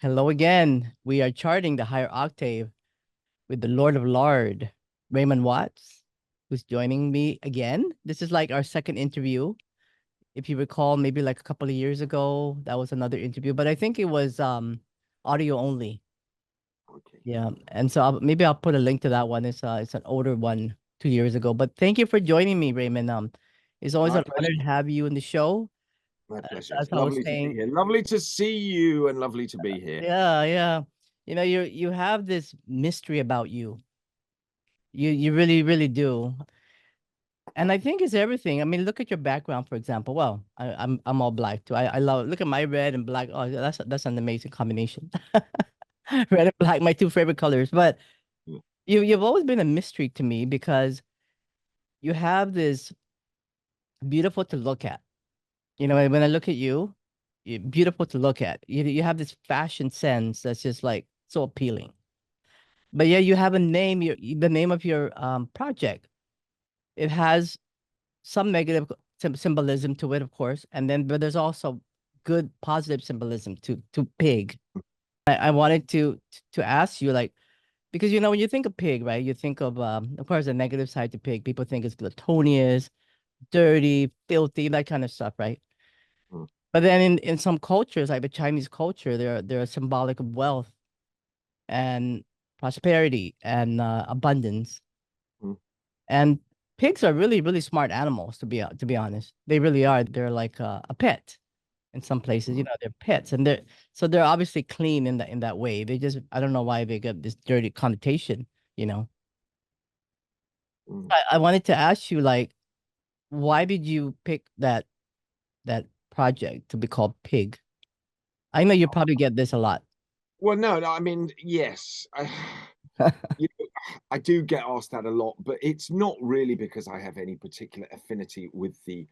Hello again. We are charting the higher octave with the Lord of Lard, Raymond Watts, who's joining me again. This is like our second interview. If you recall, maybe like a couple of years ago, that was another interview, but I think it was audio only. Okay. Yeah, and so maybe I'll put a link to that one. It's an older one 2 years ago. But thank you for joining me, Raymond. It's always My an honor pleasure. to have you in the show. My pleasure. As It's I was lovely to be saying, here. Lovely to see you and lovely to be here. yeah, yeah. You have this mystery about you. You really do. And I think it's everything. I mean, look at your background, for example. Well, I'm all black too. I love look at my red and black. Oh, that's an amazing combination. Red and black, my two favorite colors. But Mm. you've always been a mystery to me because you have this beautiful to look at. When I look at you, you're beautiful to look at. You have this fashion sense that's just like so appealing. But yeah, you have a name, the name of your project. It has some negative symbolism to it, of course, and then but there's also good positive symbolism to pig. I wanted to ask you, like, because when you think of pig, right, you think of course, the negative side to pig. People think it's glutinous, dirty, filthy, that kind of stuff, right? Mm. But then in some cultures, like the Chinese culture, they're symbolic of wealth and prosperity and abundance. Mm. And pigs are really smart animals, to be honest. They really are. They're like a pet in some places. Mm. They're pets, and they're obviously clean in that way. They just I don't know why they get this dirty connotation. You know, Mm. I wanted to ask you, like, why did you pick that project to be called Pig? I know you probably get this a lot. Well, no, I mean, yes, you know, I do get asked that a lot, but it's not really because I have any particular affinity with the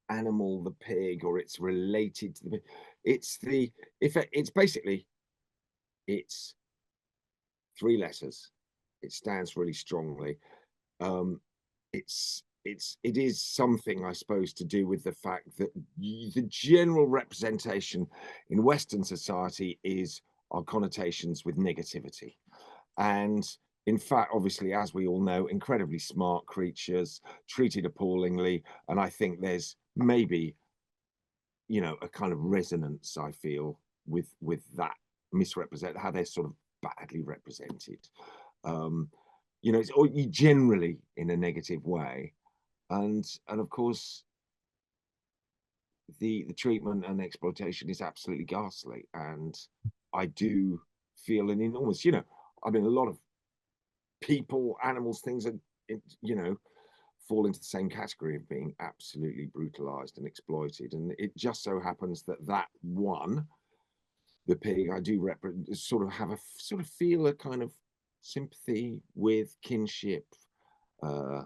animal, the pig, or it's related to the pig. It's the if it's basically it's three letters. It stands really strongly. Um, it is something, I suppose, to do with the fact that the general representation in Western society is our connotations with negativity. And in fact, obviously, as we all know, incredibly smart creatures treated appallingly. And I think there's maybe, a kind of resonance, I feel, with that misrepresent how they're sort of badly represented. Um, it's or generally in a negative way, and of course the treatment and exploitation is absolutely ghastly. And I do feel an enormous, I mean, a lot of people, animals, things are, fall into the same category of being absolutely brutalized and exploited. And it just so happens that that one, the pig, I do sort of have a sort of feel a kind of sympathy with, kinship, uh,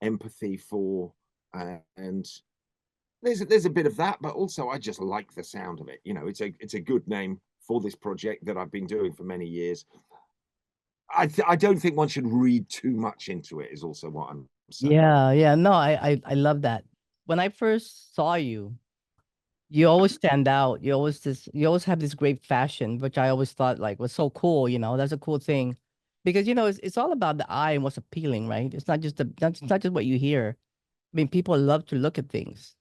empathy for, and there's a bit of that, but also I just like the sound of it. It's a good name for this project that I've been doing for many years. I don't think one should read too much into it. Is also what I'm saying. Yeah, yeah. No, I love that. When I first saw you, you always stand out. You always have this great fashion, which I always thought like was so cool. That's a cool thing, because it's all about the eye and what's appealing, right? It's not just what you hear. I mean, people love to look at things.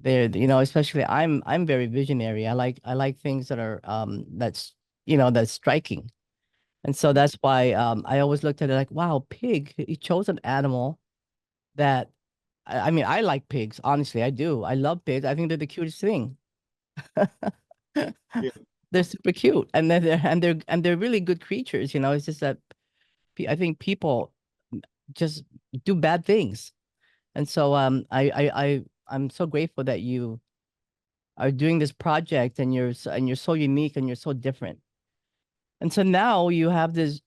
Especially I'm very visionary. I like things that are that's striking. And so that's why I always looked at it like, wow, pig. He chose an animal that I mean, I like pigs, honestly. I do. I love pigs. I think they're the cutest thing. Yeah. They're super cute, and then they're really good creatures. It's just that I think people just do bad things, and so I'm so grateful that you are doing this project, and you're so unique and you're so different. And so now you have this,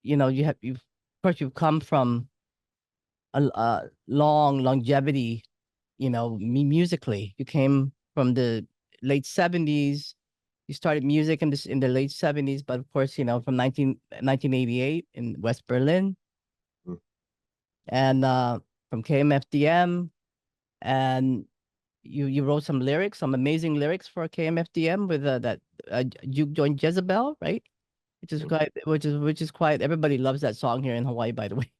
of course you've come from a long longevity, musically. You came from the late 70s. You started music in the late 70s, but of course, from 1988 in West Berlin, Mm. and from KMFDM, and you wrote some lyrics, some amazing lyrics for KMFDM with that you joined Jezebel, right? Which is quite. Everybody loves that song here in Hawaii, by the way.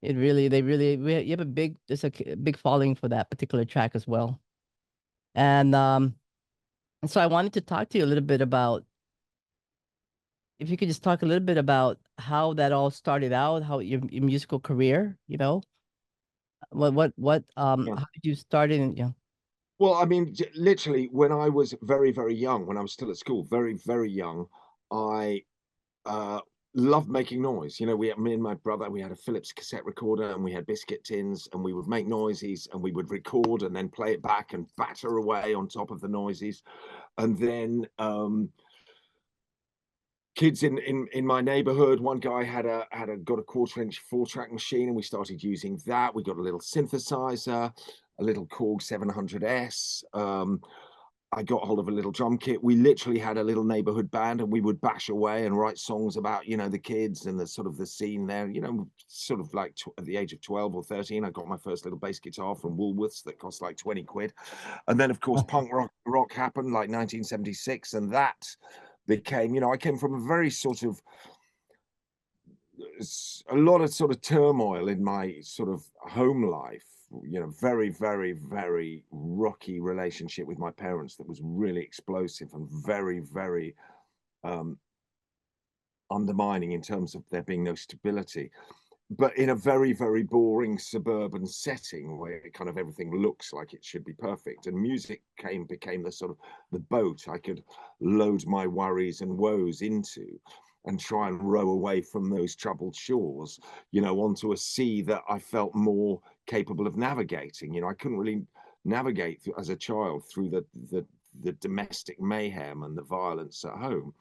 It really, you have a big, there's big following for that particular track as well. And so I wanted to talk to you a little bit about, if you could just talk a little bit about how that all started out, how your musical career, you know, Yeah. how did you start it? And, yeah. Well, I mean, literally, when I was very, very young, when I was still at school, very, very young, I uh, loved making noise. You know, me and my brother, we had a Philips cassette recorder and we had biscuit tins and we would make noises and we would record and then play it back and batter away on top of the noises. And then kids in my neighborhood, one guy got a 1/4-inch 4-track machine and we started using that. We got a little synthesizer, a little Korg 700S. I got hold of a little drum kit. We literally had a little neighborhood band and we would bash away and write songs about, you know, the kids and the sort of the scene there, you know, sort of like at the age of 12 or 13, I got my first little bass guitar from Woolworths that cost like 20 quid. And then of course, punk rock happened like 1976. And that became, you know, I came from a very sort of, a lot of sort of turmoil in my sort of home life, you know, very, very, very rocky relationship with my parents that was really explosive and very, very undermining in terms of there being no stability, but in a very, very boring suburban setting where kind of everything looks like it should be perfect. And music became the sort of the boat I could load my worries and woes into and try and row away from those troubled shores, you know, onto a sea that I felt more capable of navigating. You know, I couldn't really navigate as a child through the domestic mayhem and the violence at home.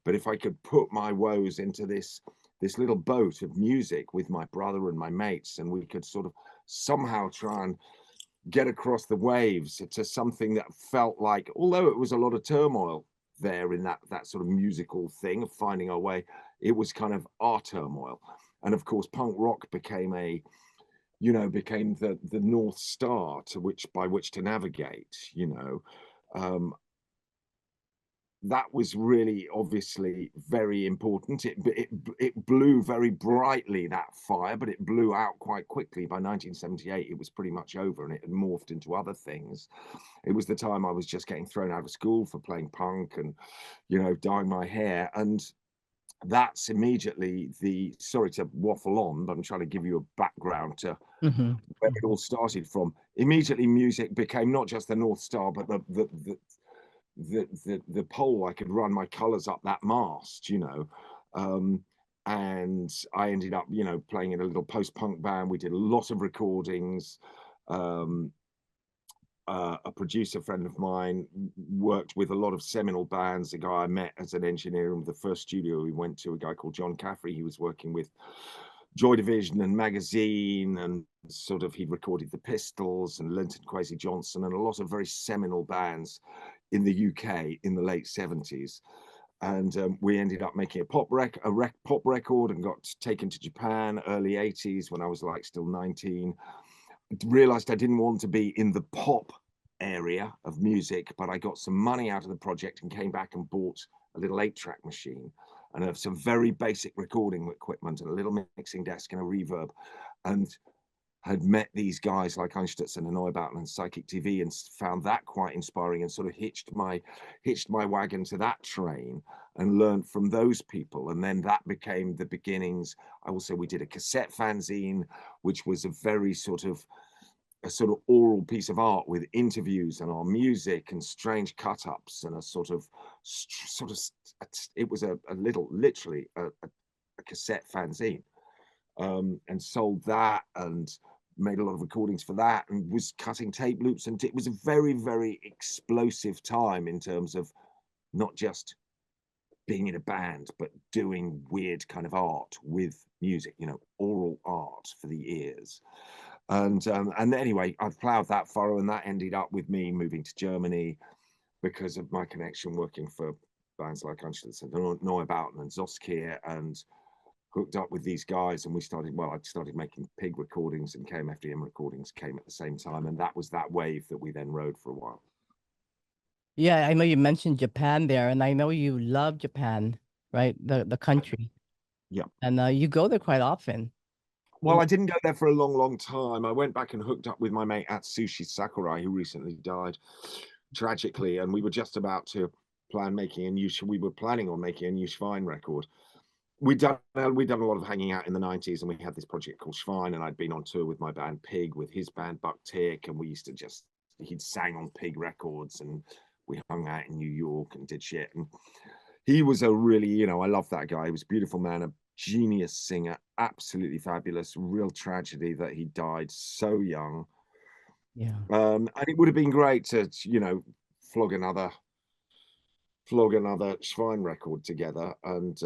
But if I could put my woes into this little boat of music with my brother and my mates, and we could sort of somehow try and get across the waves to something that felt like, although it was a lot of turmoil there in that sort of musical thing of finding our way, it was kind of our turmoil. And of course punk rock became the North Star by which to navigate, you know. That was really obviously very important. It blew very brightly, that fire, but it blew out quite quickly. By 1978 it was pretty much over and it had morphed into other things. It was the time I was just getting thrown out of school for playing punk and, you know, dyeing my hair. And that's immediately sorry to waffle on, but I'm trying to give you a background to where it all started from. Immediately music became not just the North Star, but the pole I could run my colors up that mast, you know. And I ended up, you know, playing in a little post-punk band. We did a lot of recordings. A producer friend of mine worked with a lot of seminal bands. A guy I met as an engineer in the first studio we went to, a guy called John Caffrey. He was working with Joy Division and Magazine, and sort of he'd recorded the Pistols and Linton Kwesi Johnson and a lot of very seminal bands in the UK in the late 70s. And we ended up making a pop record and got taken to Japan early 80s when I was like still 19. Realized I didn't want to be in the pop area of music, but I got some money out of the project and came back and bought a little 8-track machine and have some very basic recording equipment and a little mixing desk and a reverb, and had met these guys like Einstürzen and Neubauten and Psychic TV and found that quite inspiring and sort of hitched my wagon to that train and learned from those people. And then that became the beginnings. Also, we did a cassette fanzine, which was a very sort of oral piece of art with interviews and our music and strange cut-ups and it was literally a cassette fanzine, and sold that and made a lot of recordings for that and was cutting tape loops. And it was a very, very explosive time in terms of not just being in a band, but doing weird kind of art with music, you know, oral art for the ears. And anyway, I plowed that furrow, and that ended up with me moving to Germany because of my connection working for bands like Anschluss and Neubauten and Zoskier, and hooked up with these guys. And I started making Pig recordings, and KMFDM recordings came at the same time. And that was that wave that we then rode for a while. Yeah, I know you mentioned Japan there, and I know you love Japan, right? The country, Yeah. and you go there quite often. You Well, I didn't go there for a long, long time. I went back and hooked up with my mate Atsushi Sakurai, who recently died tragically, and we were just about to plan making a new. We were planning on making a new Schwein record. We'd done a lot of hanging out in the 90s, and we had this project called Schwein, and I'd been on tour with my band Pig, with his band Buck Tick, and we used to just he'd sang on Pig records, and we hung out in New York and did shit. And he was a really, I love that guy. He was a beautiful man, a genius singer, absolutely fabulous. Real tragedy that he died so young. yeah, And it would have been great to, flog another Schwein record together. And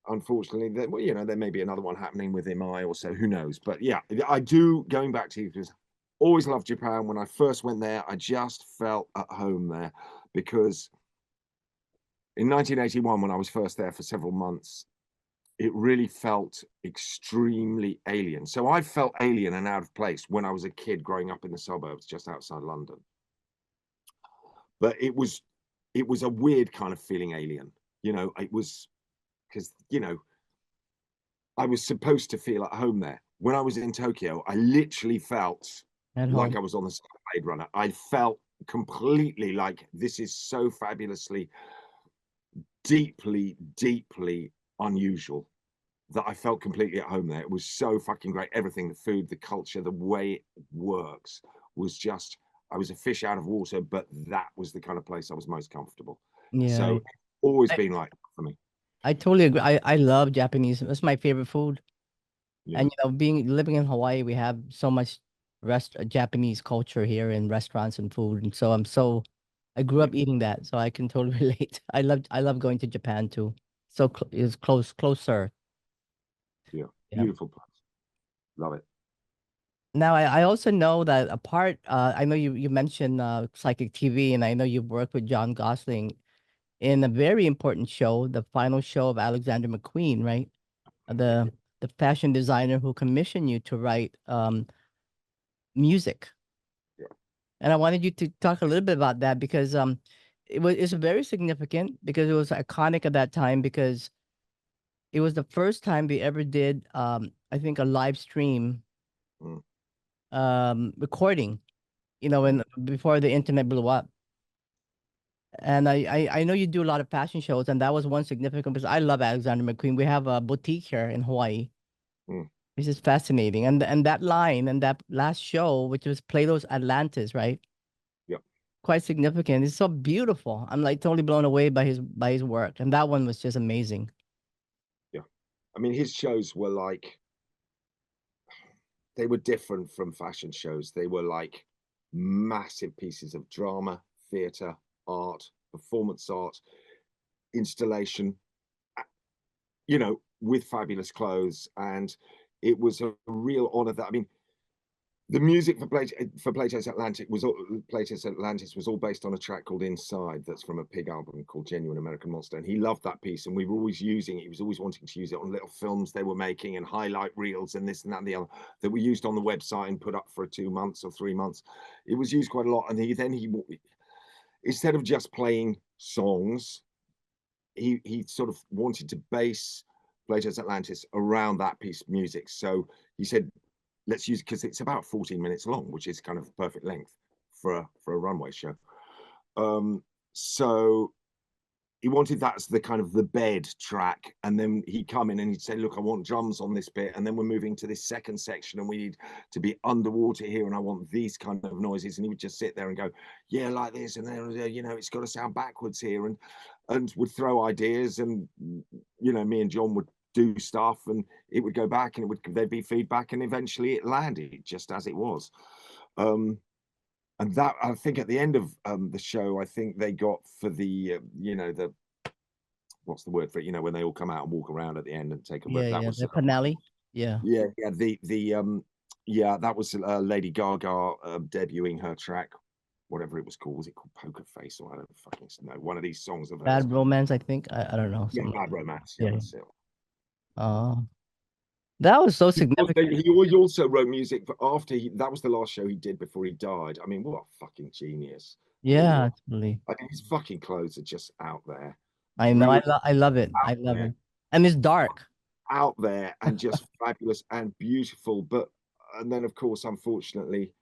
unfortunately, there may be another one happening with MI or so. Who knows? But yeah, I do. Going back to you, because always loved Japan. When I first went there, I just felt at home there, because in 1981, when I was first there for several months, it really felt extremely alien. So I felt alien and out of place when I was a kid growing up in the suburbs just outside London. But it was a weird kind of feeling alien. It was because, I was supposed to feel at home there. When I was in Tokyo, I literally felt at like home. I was on the set of Blade Runner. I felt completely like this is so fabulously, deeply, deeply unusual that I felt completely at home there. It was so fucking great. Everything, the food, the culture, the way it works was just, I was a fish out of water, but that was the kind of place I was most comfortable. Yeah, So always I, been like that for me. I totally agree. I love Japanese. It's my favorite food. Yeah. And being living in Hawaii, we have so much Japanese culture here in restaurants and food, and I grew Yeah. up eating that, so I can totally relate. I love going to Japan too. So it's closer. Yeah. Yeah. Beautiful place. Love it. Now I also know that I know you mentioned psychic TV, and I know you've worked with John Gosling in a very important show, the final show of Alexander McQueen, right? Yeah. The fashion designer who commissioned you to write music. Yeah. And I wanted you to talk a little bit about that because it's very significant because it was iconic at that time because it was the first time they ever did I think a live stream Mm, recording, mm. when before the internet blew up. And I know you do a lot of fashion shows, and that was one significant because I love Alexander McQueen. We have a boutique here in Hawaii. Mm. This is fascinating. And that line and that last show, which was Plato's Atlantis, right? Yeah. Quite significant. It's so beautiful. I'm like totally blown away by his work. And that one was just amazing. Yeah. I mean, his shows were like, they were different from fashion shows. They were like massive pieces of drama, theatre, art, performance art, installation, with fabulous clothes. And it was a real honor that, I mean, the music for Plato's Atlantis was all based on a track called Inside, that's from a Pig album called Genuine American Monster, and he loved that piece, and we were always using it. He was always wanting to use it on little films they were making and highlight reels and this and that and the other that we used on the website and put up for 2 months or 3 months. It was used quite a lot, and he instead of just playing songs, he sort of wanted to base Plato's Atlantis around that piece of music. So he said, let's use, because it's about 14 minutes long, which is kind of perfect length for a runway show. So he wanted that as the kind of the bed track, and then he'd come in and he'd say, look, I want drums on this bit, and then we're moving to this second section and we need to be underwater here, and I want these kind of noises. And he would just sit there and go, yeah, like this, and then it's got to sound backwards here, and would throw ideas, and me and John would do stuff, and it would go back, and there'd be feedback, and eventually it landed just as it was. And that, I think, at the end of the show, I think they got for the what's the word for it? When they all come out and walk around at the end and take a Yeah, rip. That yeah. was The finale. Yeah. that was Lady Gaga debuting her track, whatever it was called. Was it called Poker Face, or I don't fucking know? One of these songs of hers. Bad Romance, I think. I don't know. Yeah, Something like Bad that. Romance. Yeah, Yeah. that's it. Oh, that was so significant. He also wrote music for after that was the last show he did before he died. I mean, what a fucking genius. Yeah, totally. I mean, his fucking clothes are just out there. I know. Brilliant, I love it. I out love there, it. And it's dark. out there, and just fabulous and beautiful. But and then, of course, unfortunately,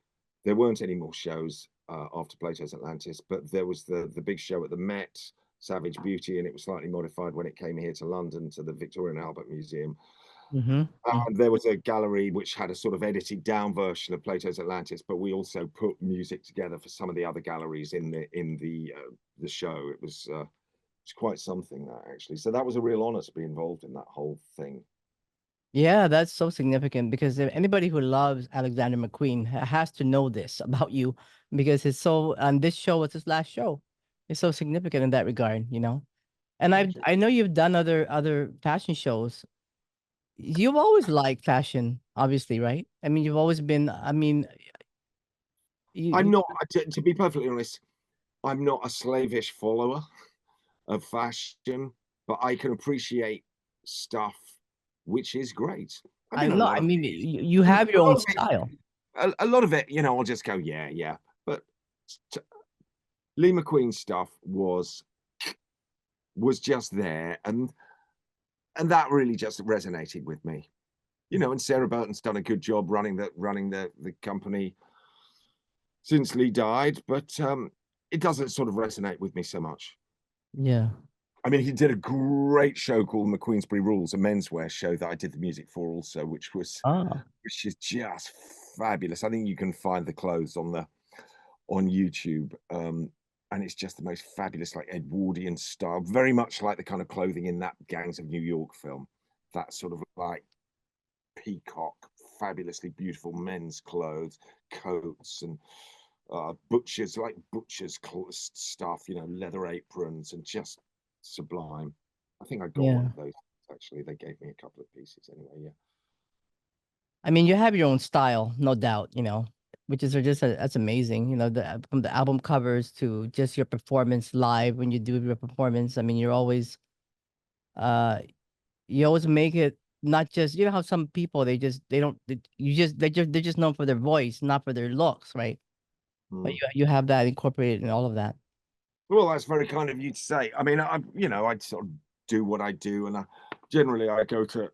there weren't any more shows after Plato's Atlantis. But there was the big show at the Met, Savage Beauty, and it was slightly modified when it came here to London to the Victoria and Albert Museum. Mm-hmm. And there was a gallery which had a sort of edited down version of Plato's Atlantis, but we also put music together for some of the other galleries in the show. It was quite something, that actually. So that was a real honor to be involved in that whole thing. Yeah, that's so significant because if anybody who loves Alexander McQueen has to know this about you because it's so, and this show was his last show. It's so significant in that regard, you know. And I know you've done other fashion shows. You've always liked fashion, obviously, right? I mean, you've always been, I mean, I'm you not, to be perfectly honest, I'm not a slavish follower of fashion, but I can appreciate stuff which is great. I I mean, a know, lot I of mean, you a have your lot own of it, style. a lot of it, you know, I'll just go, yeah, yeah. But Lee McQueen stuff was just there, and that really just resonated with me, you know. And Sarah Burton's done a good job running the company since Lee died, but it doesn't sort of resonate with me so much. Yeah. I mean, he did a great show called The Queensberry Rules, a menswear show that I did the music for also, which Oh, is just fabulous. I think you can find the clothes on YouTube. And it's just the most fabulous, like Edwardian style, very much like the kind of clothing in that Gangs of New York film. That sort of like peacock, fabulously beautiful men's clothes, coats, and butchers, like butchers stuff, you know, leather aprons, and just sublime. I think I got one yeah. of those actually. They gave me a couple of pieces anyway. Yeah. I mean, you have your own style, no doubt, you know, which is just that's amazing. You know, from the album covers to just your performance live when you do your performance. I mean, uh you always make it not just, you know how some people they don't you just they're just known for their voice, not for their looks, right? But Mm. you have that incorporated in all of that. Well, that's very kind of you to say. I mean, you know, I sort of do what I do, and generally I go to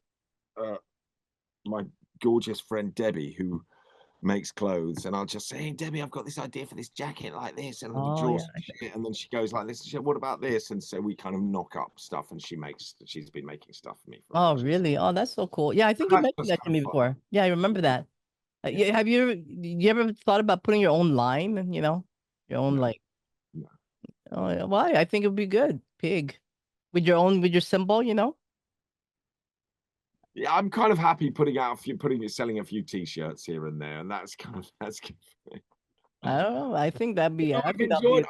uh, my gorgeous friend Debbie, who makes clothes, and I'll just say, "Hey, Debbie, I've got this idea for this jacket like this," and we'll Oh draw yeah. some shit, and then she goes like this, "What about this?" And so we kind of knock up stuff, and she's been making stuff for me for Oh ages. really? Oh, that's so cool. Yeah, I think you And that's mentioned just that to kind of me fun. before. Yeah, I remember that. Yeah. Have you ever thought about putting your own line, you know, your own No, like, no. oh, yeah, why? I think it would be good. Pig. With your symbol, you know? Yeah, I'm kind of happy selling a few t-shirts here and there, and that's good for me. I don't know. I think that'd You be know, I think that'd be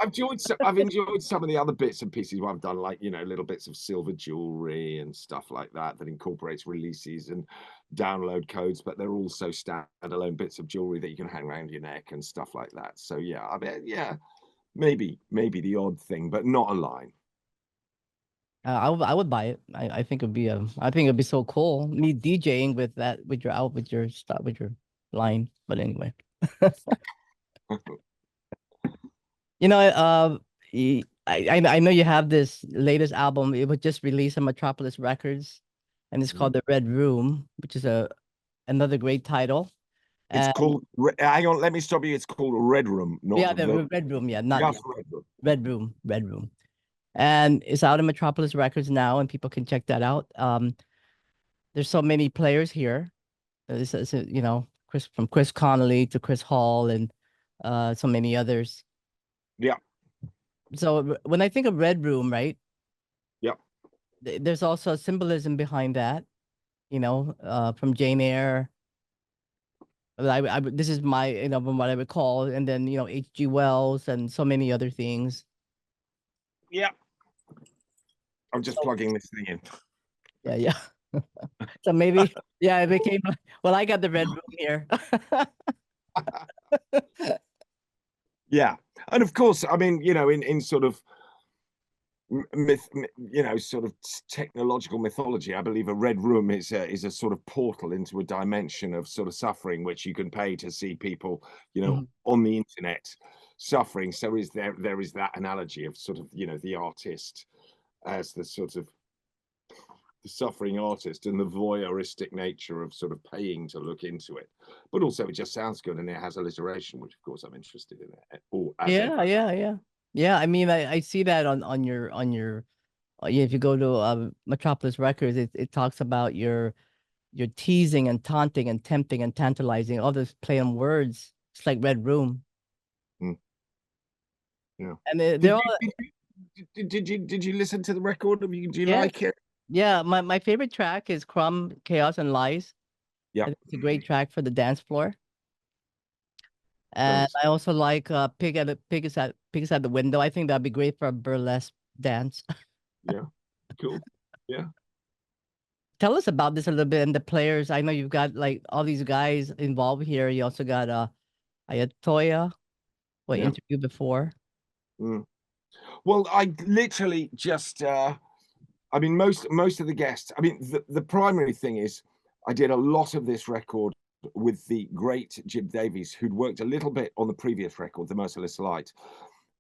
I've enjoyed some of the other bits and pieces where I've done, like, you know, little bits of silver jewelry and stuff like that that incorporates releases and download codes, but they're also standalone bits of jewelry that you can hang around your neck and stuff like that. So yeah, I mean, yeah, maybe the odd thing, but not a line. I would buy it. I think it'd be I think it'd be so cool. Me DJing with that with your out with your stuff with your line. But anyway. You know, I know you have this latest album. It was just released on Metropolis Records, and it's called Mm. The Red Room, which is a another great title. It's And called, hang on, let me stop you. It's called Red Room, not yeah, the the Red Room, yeah, not yeah, just Red Room. Red Room, Red Room. And it's out in Metropolis Records now, and people can check that out. There's so many players here. You know, Chris Connelly to Chris Hall and so many others. Yeah, So when I think of Red Room, right, yeah. there's also a symbolism behind that. You know, from Jane Eyre. This is my, you know, from what I recall, and then you know H.G. Wells and so many other things. Yeah. I'm just So plugging this thing in. yeah, yeah. So maybe yeah, it became well. I got the Red Room here. Yeah. And of course, I mean, you know, in sort of you know, sort of technological mythology, I believe a red room is a sort of portal into a dimension of sort of suffering, which you can pay to see people, you know, Mhm. on the internet suffering. So there is that analogy of sort of, you know, the artist as the sort of the suffering artist and the voyeuristic nature of sort of paying to look into it. But also it just sounds good and it has alliteration, which of course I'm interested in it. Or as Yeah, ever. yeah. I mean, I see that on your yeah, if you go to Metropolis Records, it talks about your teasing and taunting and tempting and tantalizing, all this play on words. It's like Red Room. Mm, yeah. And they're Did all did you listen to the record? Do you yeah, like it? yeah. My favorite track is Crumbs Chaos and Lies. I Yeah. think it's a great track for the dance floor. And Great. I also like Pig is at the window. I think that'd be great for a burlesque dance. Yeah. Cool. Yeah. Tell us about this a little bit and the players. I know you've got like all these guys involved here. You also got Ya Toyah, what Yeah. interviewed before. Mm. Well, I literally just I mean most of the guests, I mean the primary thing is I did a lot of this record with the great Jim Davies, who'd worked a little bit on the previous record, The Merciless Light.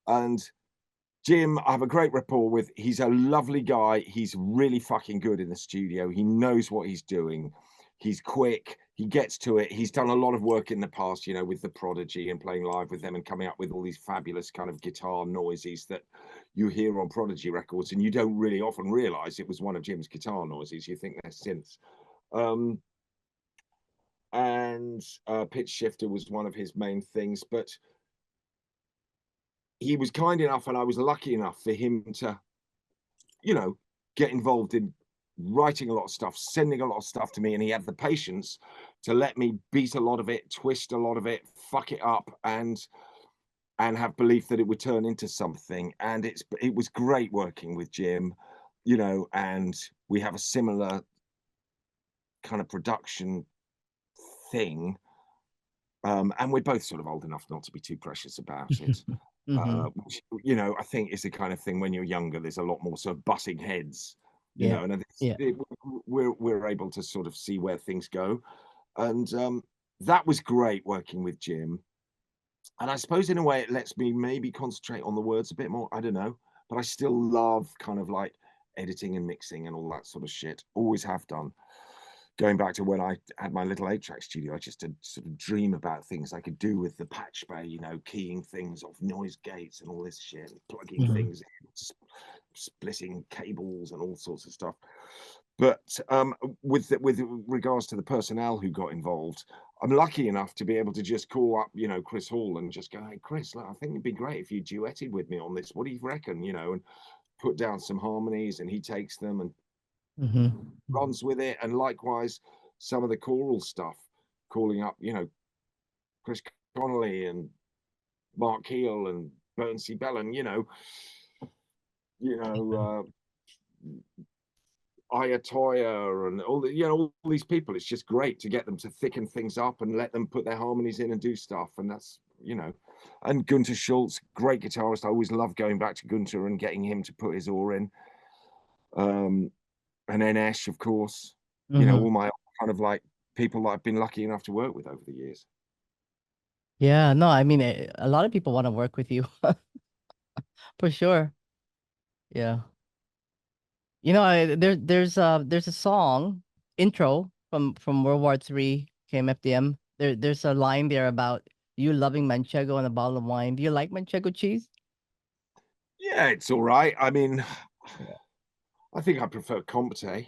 And Jim, I have a great rapport with. He's a lovely guy. He's really fucking good in the studio. He knows what he's doing. He's quick. He gets to it. He's done a lot of work in the past, you know, with the Prodigy and playing live with them and coming up with all these fabulous kind of guitar noises that you hear on Prodigy records, and you don't really often realize it was one of Jim's guitar noises. You think they're synths. And Pitchshifter was one of his main things, but he was kind enough and I was lucky enough for him to, you know, get involved in writing a lot of stuff, sending a lot of stuff to me, and he had the patience to let me beat a lot of it, twist a lot of it, fuck it up, and have belief that it would turn into something. And it was great working with Jim, you know, and we have a similar kind of production thing. And we're both sort of old enough not to be too precious about it. Hmm. Which, you know, I think is the kind of thing when you're younger, there's a lot more sort of butting heads, you Yeah. know, and Yeah. we're able to sort of see where things go. And that was great working with Jim. And I suppose in a way it lets me maybe concentrate on the words a bit more. I don't know, but I still love kind of like editing and mixing and all that sort of shit. Always have done. Going back to when I had my little 8-track studio, I just did sort of dream about things I could do with the patch bay, you know, keying things off noise gates and all this shit, and plugging Hmm. things in, splitting cables and all sorts of stuff. But with regards to the personnel who got involved, I'm lucky enough to be able to just call up, you know, Chris Hall and just go, "Hey, Chris, look, I think it'd be great if you duetted with me on this. What do you reckon?" You know, and put down some harmonies, and he takes them and Hmm. runs with it. And likewise, some of the choral stuff, calling up, you know, Chris Connelly and Marc Heal and Burton C Bell, and you know, Ya Toyah and all the, you know, all these people. It's just great to get them to thicken things up and let them put their harmonies in and do stuff. And that's, you know, and Gunter Schultz, great guitarist. I always love going back to Gunter and getting him to put his oar in. And then Esch, of course, you know, Hmm. all my kind of like people that I've been lucky enough to work with over the years. Yeah. No, I mean, a lot of people want to work with you for sure. Yeah. You know, there's a song intro from World War III KMFDM. There's a line there about you loving manchego and a bottle of wine. Do you like manchego cheese? Yeah, it's all right. I mean, Yeah. I think I prefer Comte,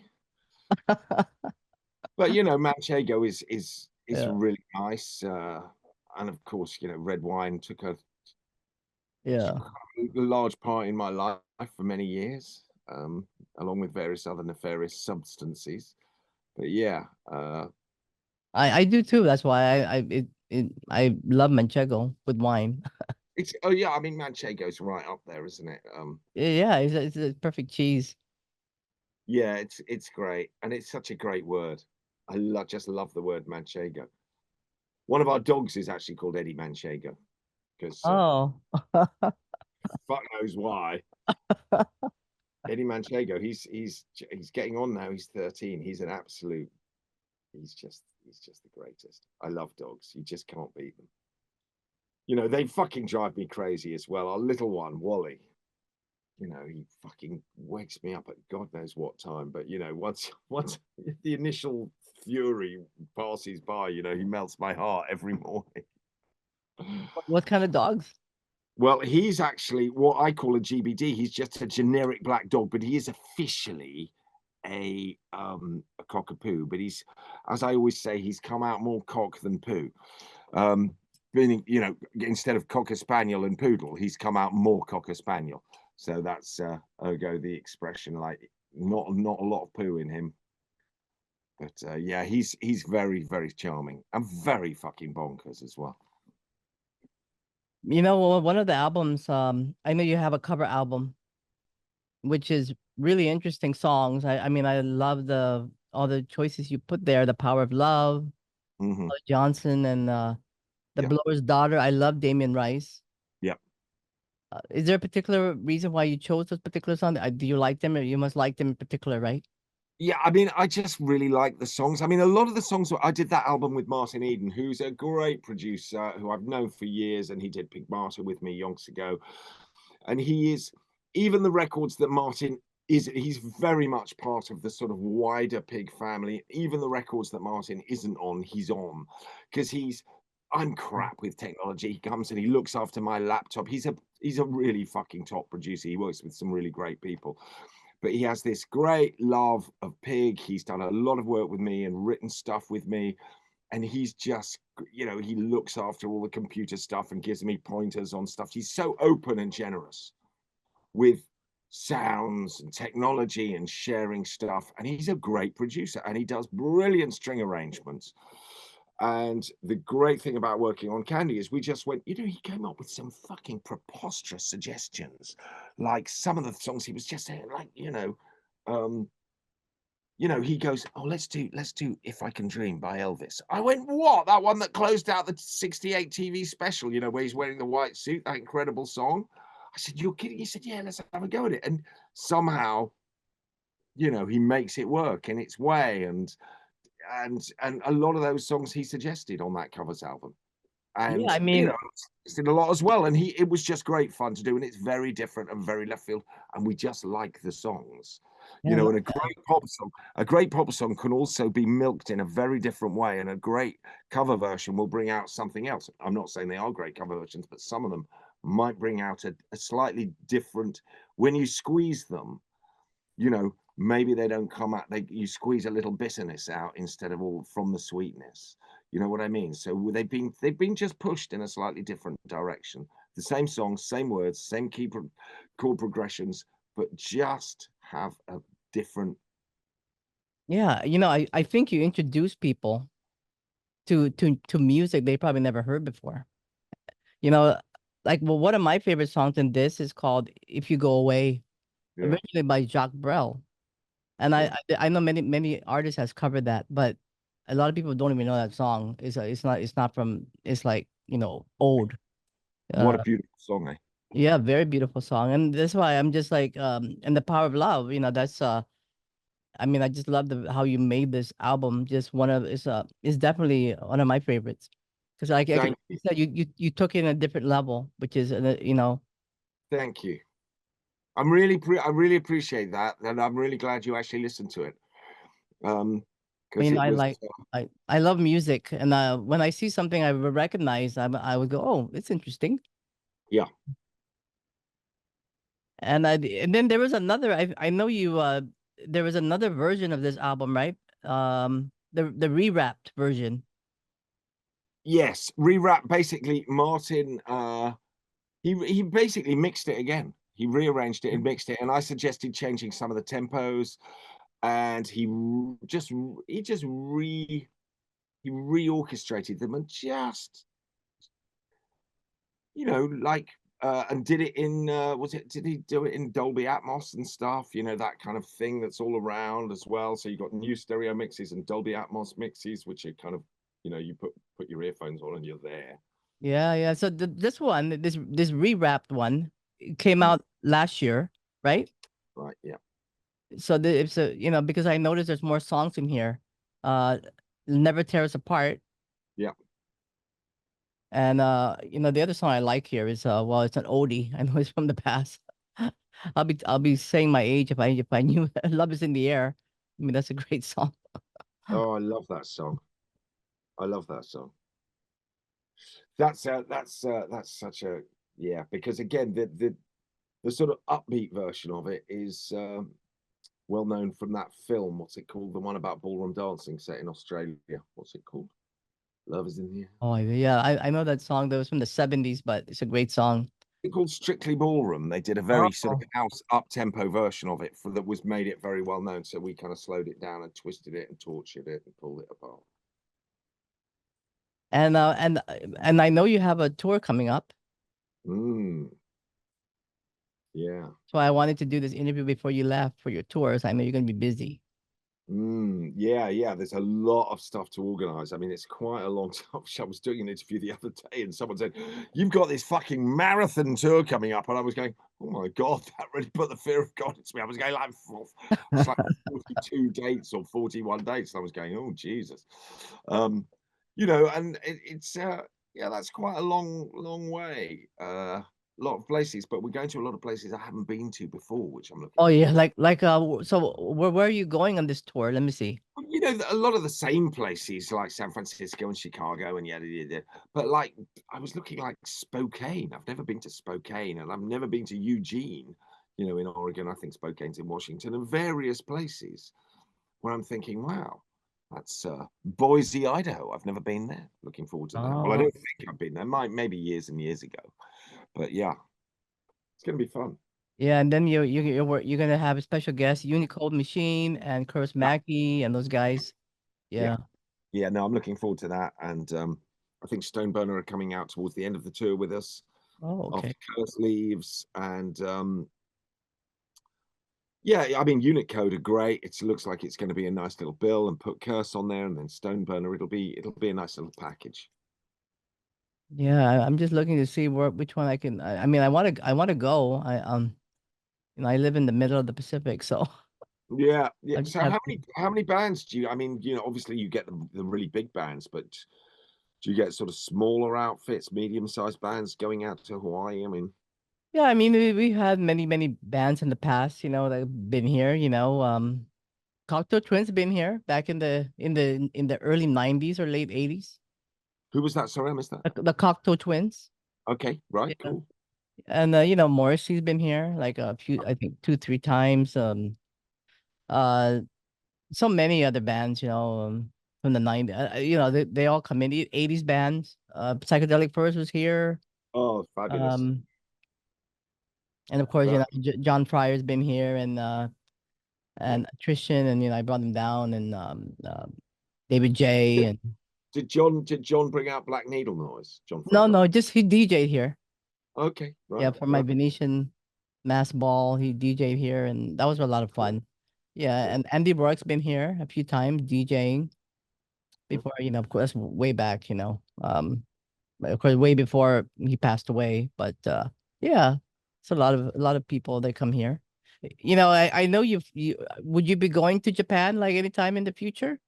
but you know, Manchego is Yeah. really nice. And of course, you know, red wine took a Yeah. large part in my life for many years, along with various other nefarious substances. But yeah, I do too. That's why I love manchego with wine. it's oh yeah, I mean Manchego's right up there, isn't it? Yeah, it's a perfect cheese. Yeah, it's great, and it's such a great word. Just love the word Manchego. One of our dogs is actually called Eddie Manchego because Oh. fuck knows why. Eddie Manchego, he's getting on now. He's 13. He's an absolute. He's just the greatest. I love dogs. You just can't beat them. You know, they fucking drive me crazy as well. Our little one, Wally, you know, he fucking wakes me up at God knows what time. But you know, once the initial fury passes by, you know, he melts my heart every morning. What kind of dogs? Well, he's actually what I call a GBD. He's just a generic black dog, but he is officially a cockapoo. But he's, as I always say, he's come out more cock than poo. Meaning, you know, instead of cocker spaniel and poodle, he's come out more cocker spaniel. So that's ergo the expression, like not a lot of poo in him. But yeah, he's very, very charming and very fucking bonkers as well. You know, one of the albums, I know you have a cover album, which is really interesting songs. I mean, I love all the choices you put there. The Power of Love, Hmm. Johnson, and The Yeah, Blower's Daughter. I love Damien Rice. yeah. Is there a particular reason why you chose those particular songs? Do you like them, or you must like them in particular, right? Yeah, I mean, I just really like the songs. I mean, a lot of the songs, I did that album with Martin Eden, who's a great producer who I've known for years, and he did Pig Martyr with me yonks ago. And he is, even the records that Martin he's very much part of the sort of wider Pig family. Even the records that Martin isn't on, he's on, because I'm crap with technology. He comes and he looks after my laptop. He's a really fucking top producer. He works with some really great people. But he has this great love of Pig. He's done a lot of work with me and written stuff with me. And he's just, you know, he looks after all the computer stuff and gives me pointers on stuff. He's so open and generous with sounds and technology and sharing stuff. And he's a great producer and he does brilliant string arrangements. And the great thing about working on Candy is we just went, you know, he came up with some fucking preposterous suggestions. Like some of the songs he was just saying, like, he goes, oh, let's do If I Can Dream by Elvis. I went, what? That one that closed out the 68 TV special, you know, where he's wearing the white suit, that incredible song. I said, you're kidding? He said, yeah, let's have a go at it. And somehow, you know, he makes it work in its way. And a lot of those songs he suggested on that covers album. Yeah, And I you mean, know, did a lot as well. And it was just great fun to do, and it's very different and very left field. And we just like the songs, yeah, you I know. love And that. a great pop song can also be milked in a very different way. And a great cover version will bring out something else. I'm not saying they are great cover versions, but some of them might bring out a slightly different. When you squeeze them, you know, maybe they don't come out, you squeeze a little bitterness out instead of all from the sweetness. You know what I mean? So they've been just pushed in a slightly different direction. The same songs, same words, same chord progressions, but just have a different. Yeah, you know, I think you introduce people to music they probably never heard before. You know, like, well, one of my favorite songs in this is called "If You Go Away," Yeah, originally by Jacques Brel. And yeah. I know many artists has covered that, but a lot of people don't even know that song. It's not from, it's like, old. What a Uh beautiful song, eh? yeah, very beautiful song. And that's why I'm just like, and The Power of Love, that's I mean, I just love how you made this album. Just one of it's definitely one of my favorites. Because like Thank you you. said, you took it in a different level, which is Thank you. I really appreciate that, and I'm really glad you actually listened to it. I Because mean, it was I love music, and when I see something I would recognize, I would go, oh, it's interesting. yeah. And then there was another. I know you. There was another version of this album, right? The rewrapped version. Yes, rewrap. Basically, Martin. He basically mixed it again. He rearranged it and mixed it, and I suggested changing some of the tempos, and he reorchestrated them and just, you know, like and did it in did he do it in Dolby Atmos and stuff, you know, that kind of thing that's all around as well. So you got new stereo mixes and Dolby Atmos mixes, which are kind of, you know, you put your earphones on and you're there. Yeah, yeah. So this one, this rewrapped one, it came Mm, out last year, right? right, yeah. So it's because I noticed there's more songs in here. Uh, Never Tear Us Apart. Yeah. And you know, the other song I like here is well, it's an oldie. I know it's from the past. I'll be saying my age if I knew Love Is in the Air. I mean, that's a great song. Oh, I love that song. I love that song. That's such a, yeah, because again, the sort of upbeat version of it is well known from that film. What's it called? The one about ballroom dancing set in Australia. What's it called? Love Is in the Air. Oh yeah, I know that song. That was from the '70s, but it's a great song. It's called Strictly Ballroom. They did a very sort of Oh, house up tempo version of it for that was made it very well known. So we kind of slowed it down and twisted it and tortured it and pulled it apart. and I know you have a tour coming up. Mm, yeah. So I wanted to do this interview before you left for your tours. I know you're gonna be busy. Yeah, yeah. There's a lot of stuff to organize. I mean, it's quite a long time. I was doing an interview the other day, and someone said, "You've got this fucking marathon tour coming up," and I was going, "Oh my god, that really put the fear of God into me." I was going like, it's like 42 dates or 41 dates. And I was going, "Oh Jesus," you know, and it's yeah, that's quite a long way. A lot of places, but we're going to a lot of places I haven't been to before, which I'm looking Oh yeah, forward to. so where are you going on this tour? Let me see. You know, a lot of the same places like San Francisco and Chicago and yada yada. But like, I was looking like Spokane. I've never been to Spokane, and I've never been to Eugene. You know, in Oregon, I think Spokane's in Washington, and various places where I'm thinking, wow, that's Boise, Idaho. I've never been there. Looking forward to that. Well, I Oh don't think I've been there. Maybe years and years ago, but yeah, it's going to be fun. yeah, and then you're gonna have a special guest, Unicode Machine and Curtis Yeah, Mackey and those guys. yeah. Yeah. Yeah, no, I'm looking forward to that, and I think Stoneburner are coming out towards the end of the tour with us Oh, after okay. Curse leaves, and yeah, I mean, Unit Code are great. It looks like it's going to be a nice little bill, and put Curse on there, and then Stoneburner. It'll be a nice little package. Yeah, I'm just looking to see which one I can. I mean, I want to go. You know, I live in the middle of the Pacific, so Yeah, yeah. I just So have how to. many bands do you? I mean, you know, obviously you get the really big bands, but do you get sort of smaller outfits, medium-sized bands going out to Hawaii? I mean, Yeah, I mean, we had many bands in the past, you know, that have been here. You know, Cocteau Twins been here back in the early '90s or late '80s. who was that? Sorry, I missed that. The Cocteau Twins. Okay, right, Yeah. cool. And you know, Morrissey's been here like a few, I think 2, 3 times. Uh, so many other bands, you know, from the '90s. You know, they all come in. '80s bands. Psychedelic Furs was here. Oh, fabulous. Um, and of course, you That know, John Pryor's been here, and Trishan, and you know, I brought him down, and David J. did, and did John bring out Black Needle Noise? John no, Fryer. no, just he DJ'd here. Okay, Yeah, right, for my right. Venetian Mass Ball, he DJ'd here, and that was a lot of Cool, fun. Yeah, cool. and Andy Rourke's been here a few times DJing before, you know, of course, way back, you know, of course, way before he passed away. But yeah, it's a lot of people that come here. You know, I know you would you be going to Japan like anytime in the future?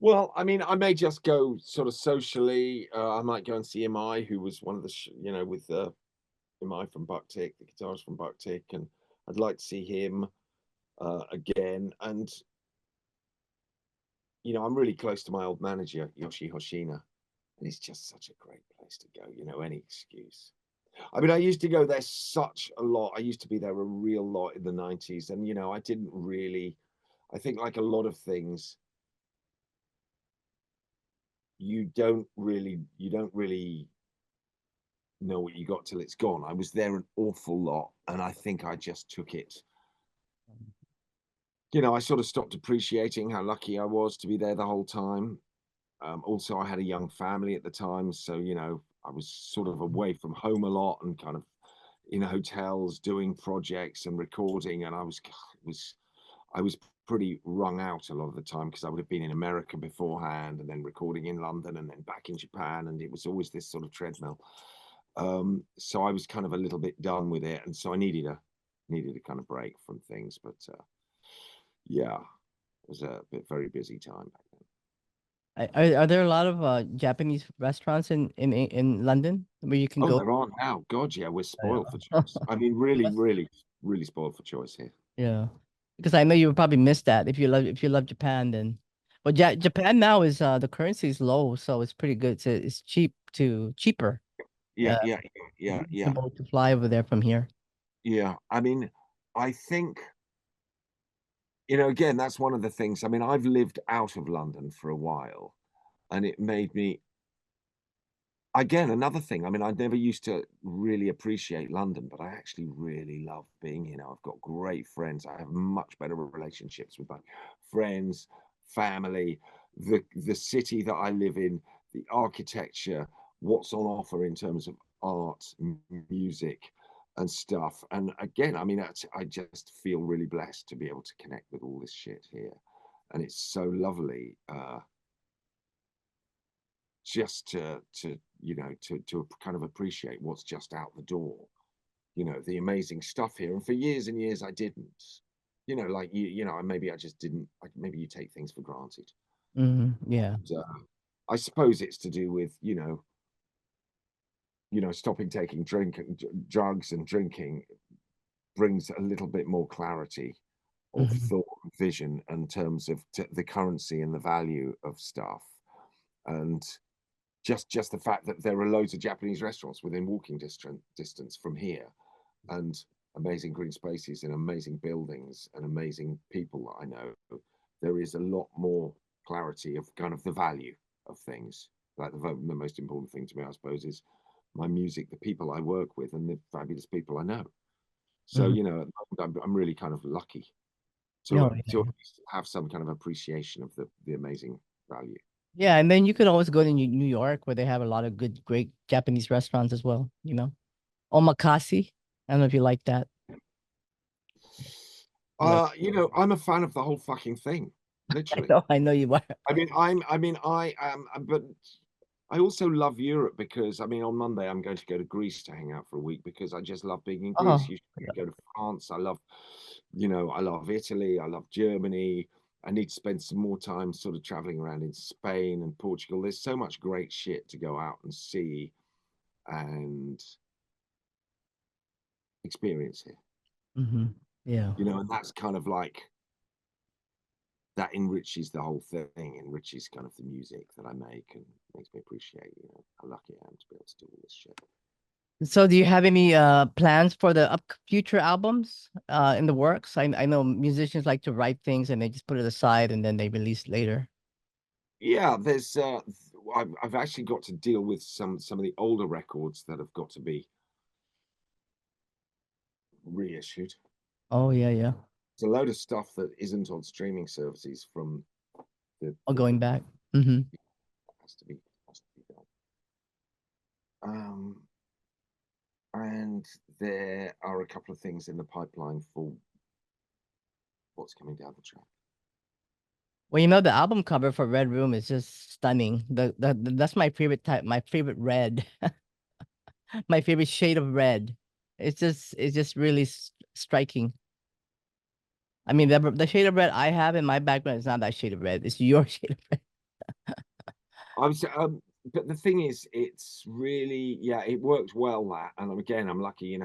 Well, I mean, I may just go sort of socially. I might go and see MI, who was one of the, you know, with MI from Bucktick, the guitarist from Bucktick, and I'd like to see him again. And you know, I'm really close to my old manager, Yoshi Hoshina, and it's just such a great place to go. You know, any excuse. I mean, I used to go there such a lot. I used to be there a real lot in the 90s, and you know, I didn't really. I think like a lot of things, you don't really know what you got till it's gone. I was there an awful lot, and I think I just took it. You know, I sort of stopped appreciating how lucky I was to be there the whole time. Also, I had a young family at the time, so you know, I was sort of away from home a lot and kind of in hotels doing projects and recording, and I was pretty wrung out a lot of the time because I would have been in America beforehand and then recording in London and then back in Japan, and it was always this sort of treadmill. So I was kind of a little bit done with it, and so I needed a kind of break from things. But yeah, it was a very busy time back then. Are there a lot of Japanese restaurants in London where you can Oh, go? there aren't now. God, yeah, we're spoiled for Yeah. choice. I mean, really, Must- really, really spoiled for choice here. yeah, because I know you would probably miss that if you love Japan then. But ja Japan now is the currency is low, so it's pretty good. It's cheaper. Yeah, Uh, yeah, yeah, yeah, reasonable to fly over there from here. yeah. I mean, I think, again, that's one of the things. I mean, I've lived out of London for a while, and it made me, again, another thing. I mean, I never used to really appreciate London, but I actually really love being here now. I've got great friends. I have much better relationships with my friends, family, the city that I live in, the architecture, what's on offer in terms of art, music, and stuff. And again, I mean, I just feel really blessed to be able to connect with all this shit here, and it's so lovely. Just to kind of appreciate what's just out the door, the amazing stuff here. And for years and years I didn't, like maybe I just didn't, like, maybe you take things for granted. Yeah. And, I suppose it's to do with stopping taking drugs, and drinking brings a little bit more clarity of Hmm. thought and vision in terms of the currency and the value of stuff. And just the fact that there are loads of Japanese restaurants within walking distance from here, and amazing green spaces and amazing buildings and amazing people that I know, there is a lot more clarity of kind of the value of things. Like the most important thing to me, I suppose, is my music, the people I work with, and the fabulous people I know. So Hmm. I'm really kind of lucky to No, to yeah. have some kind of appreciation of the amazing value. Yeah, and then you could always go to New York where they have a lot of great Japanese restaurants as well, Omakase. I don't know if you like that. Like, I'm a fan of the whole fucking thing, I literally. know, I know you are. I am, but I also love Europe because, I mean, on Monday I'm going to go to Greece to hang out for a week because I just love being in Greece. Oh, You should go to France. I love Italy. I love Germany. I need to spend some more time sort of traveling around in Spain and Portugal. There's so much great shit to go out and see and experience here, yeah. and that's kind of like, that enriches the whole thing, enriches kind of the music that I make, and makes me appreciate, how lucky I am to be able to do all this shit. So do you have any plans for the future albums in the works? I know musicians like to write things and they just put it aside and then they release later. Yeah, I've actually got to deal with some of the older records that have got to be reissued. Oh yeah, yeah. It's a load of stuff that isn't on streaming services from Oh, the going back. Mm-hmm. has to be done. And there are a couple of things in the pipeline for what's coming down the track. Well, the album cover for Red Room is just stunning. That's my favorite type, my favorite red, my favorite shade of red. It's just really striking. I mean, the shade of red I have in my background is not that shade of red. It's your shade of red. I was, but the thing is, it's really, yeah, it worked well, that. And again, I'm lucky,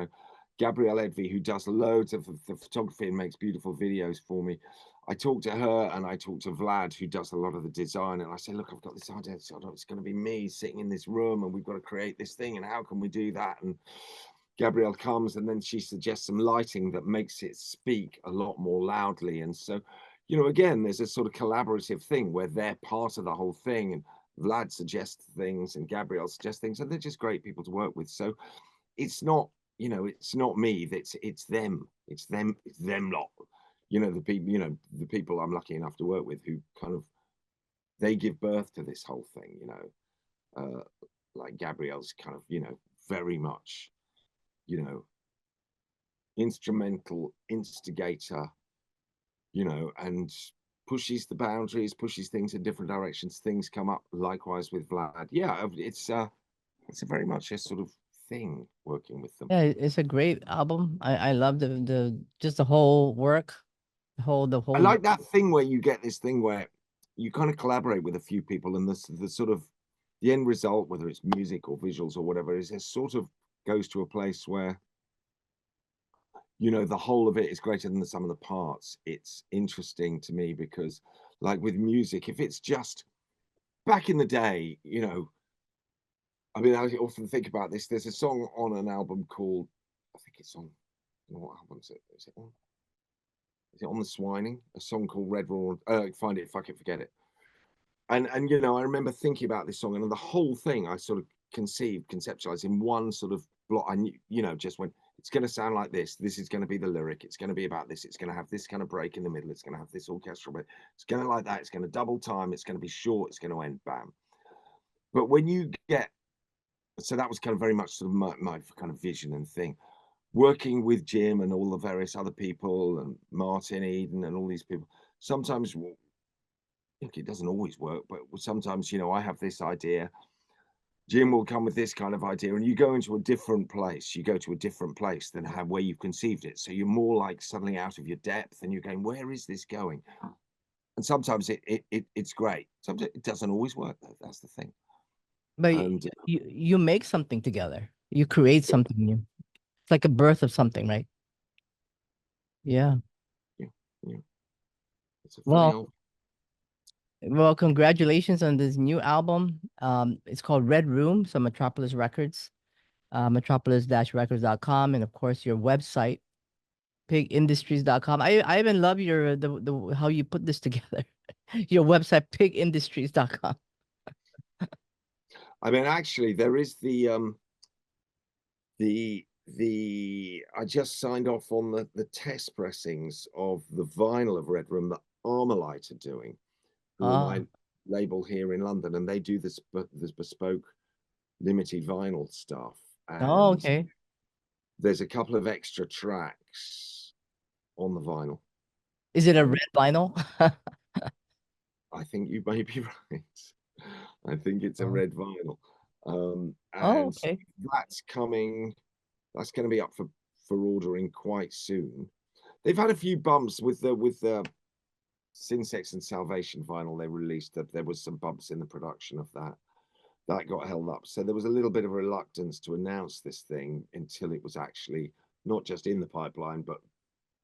Gabriel Edvy, who does loads of the photography and makes beautiful videos for me. I talked to her and I talked to Vlad, who does a lot of the design. And I said, look, I've got this idea. So it's going to be me sitting in this room and we've got to create this thing. And how can we do that? And Gabrielle comes and then she suggests some lighting that makes it speak a lot more loudly. And so, again, there's a sort of collaborative thing where they're part of the whole thing. And Vlad suggests things and Gabrielle suggests things, and they're just great people to work with. So it's not, it's not me. It's them. It's them lot. The people I'm lucky enough to work with, who kind of, they give birth to this whole thing. Like Gabrielle's kind of, very much, you know, instrumental instigator, and pushes the boundaries, pushes things in different directions. Things come up likewise with Vlad. Yeah, it's a very much a sort of thing working with them. Yeah, it's a great album. I love the just the whole work, the whole I work. like that thing where you get this thing where you kind of collaborate with a few people, and the sort of the end result, whether it's music or visuals or whatever, is it sort of goes to a place where, you know, the whole of it is greater than the sum of the parts. It's interesting to me because, like with music, if it's just back in the day, you know, I mean, I often think about this. There's a song on an album called, I think it's on, what album is it? Is it on? Is it on the Swining? A song called Red Raw. Find it, fuck it, forget it. And you know, I remember thinking about this song, and the whole thing I sort of conceptualized in one sort of block. I knew, you know, just went, it's going to sound like this. This is going to be the lyric. It's going to be about this. It's going to have this kind of break in the middle. It's going to have this orchestral bit. It's going to like that. It's going to double time. It's going to be short. It's going to end bam. But when you get, so that was kind of very much sort of my kind of vision and thing. Working with Jim and all the various other people and Martin Eden and all these people, sometimes, look, it doesn't always work, but sometimes, you know, I have this idea, Jim will come with this kind of idea, and you go into a different place. You go to a different place than where you've conceived it. So you're more like suddenly out of your depth, and you're going, where is this going? And sometimes it's great. Sometimes it doesn't always work, though. That's the thing. But And you make something together. You create something new. It's like a birth of something, right? Yeah. yeah, yeah. It's a funny Well, old. well, congratulations on this new album. It's called Red Room, so Metropolis Records, metropolis-records.com, and of course your website, pigindustries.com. I even love your the how you put this together. Your website, pigindustries.com. I mean, actually, there is I just signed off on the test pressings of the vinyl of Red Room that Armalyte are doing, who are Ah. my label here in London, and they do this bespoke limited vinyl stuff. Oh, And okay. there's a couple of extra tracks on the vinyl. Is it a And red vinyl? I think you may be right. I think it's a Oh. red vinyl. Oh, And okay. that's coming, that's going to be up for ordering quite soon. They've had a few bumps with the Sin Sex and Salvation vinyl they released. That there was some bumps in the production of that. That got held up. So there was a little bit of reluctance to announce this thing until it was actually not just in the pipeline, but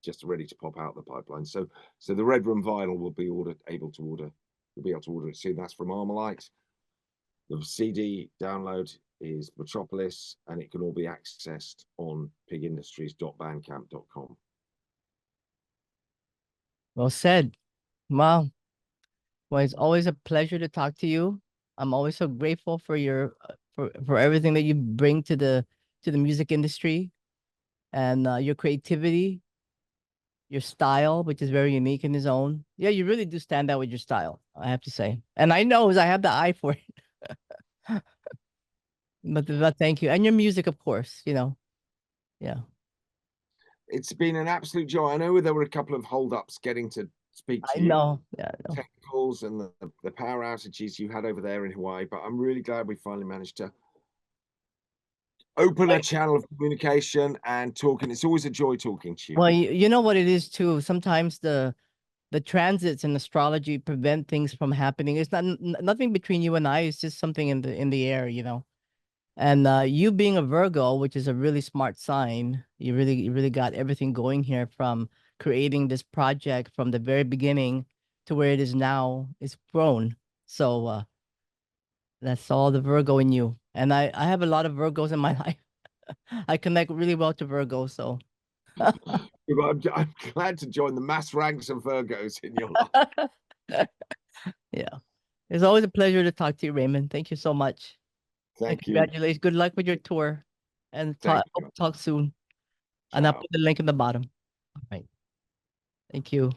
just ready to pop out the pipeline. So the Red Room vinyl will be you'll be able to order it soon. That's from Armalyte. The CD download is Metropolis, and it can all be accessed on pigindustries.bandcamp.com. Well said. Wow. Well, it's always a pleasure to talk to you. I'm always so grateful for your for everything that you bring to the music industry and your creativity, your style, which is very unique in his own. Yeah, you really do stand out with your style, I have to say. And I know, as I have the eye for it. But thank you. And your music, of course, you know. Yeah. It's been an absolute joy. I know there were a couple of holdups getting to speak I to you, know. Yeah, I know. technicals and the power outages you had over there in Hawaii, but I'm really glad we finally managed to open a channel of communication and talking. It's always a joy talking to you. Well, you know what it is too. Sometimes the transits in astrology prevent things from happening. It's not nothing between you and I. It's just something in the air, you know. And you being a Virgo, which is a really smart sign, you really got everything going here from creating this project from the very beginning to where it is now. It's grown. So that's all the Virgo in you. And I have a lot of Virgos in my life. I connect really well to Virgo. So I'm glad to join the mass ranks of Virgos in your life. yeah, it's always a pleasure to talk to you, Raymond. Thank you so much. And Thank you. congratulations. Good luck with your tour. And Thank hope you. to talk soon. And I'll Ciao. put the link in the bottom. All right. Thank you.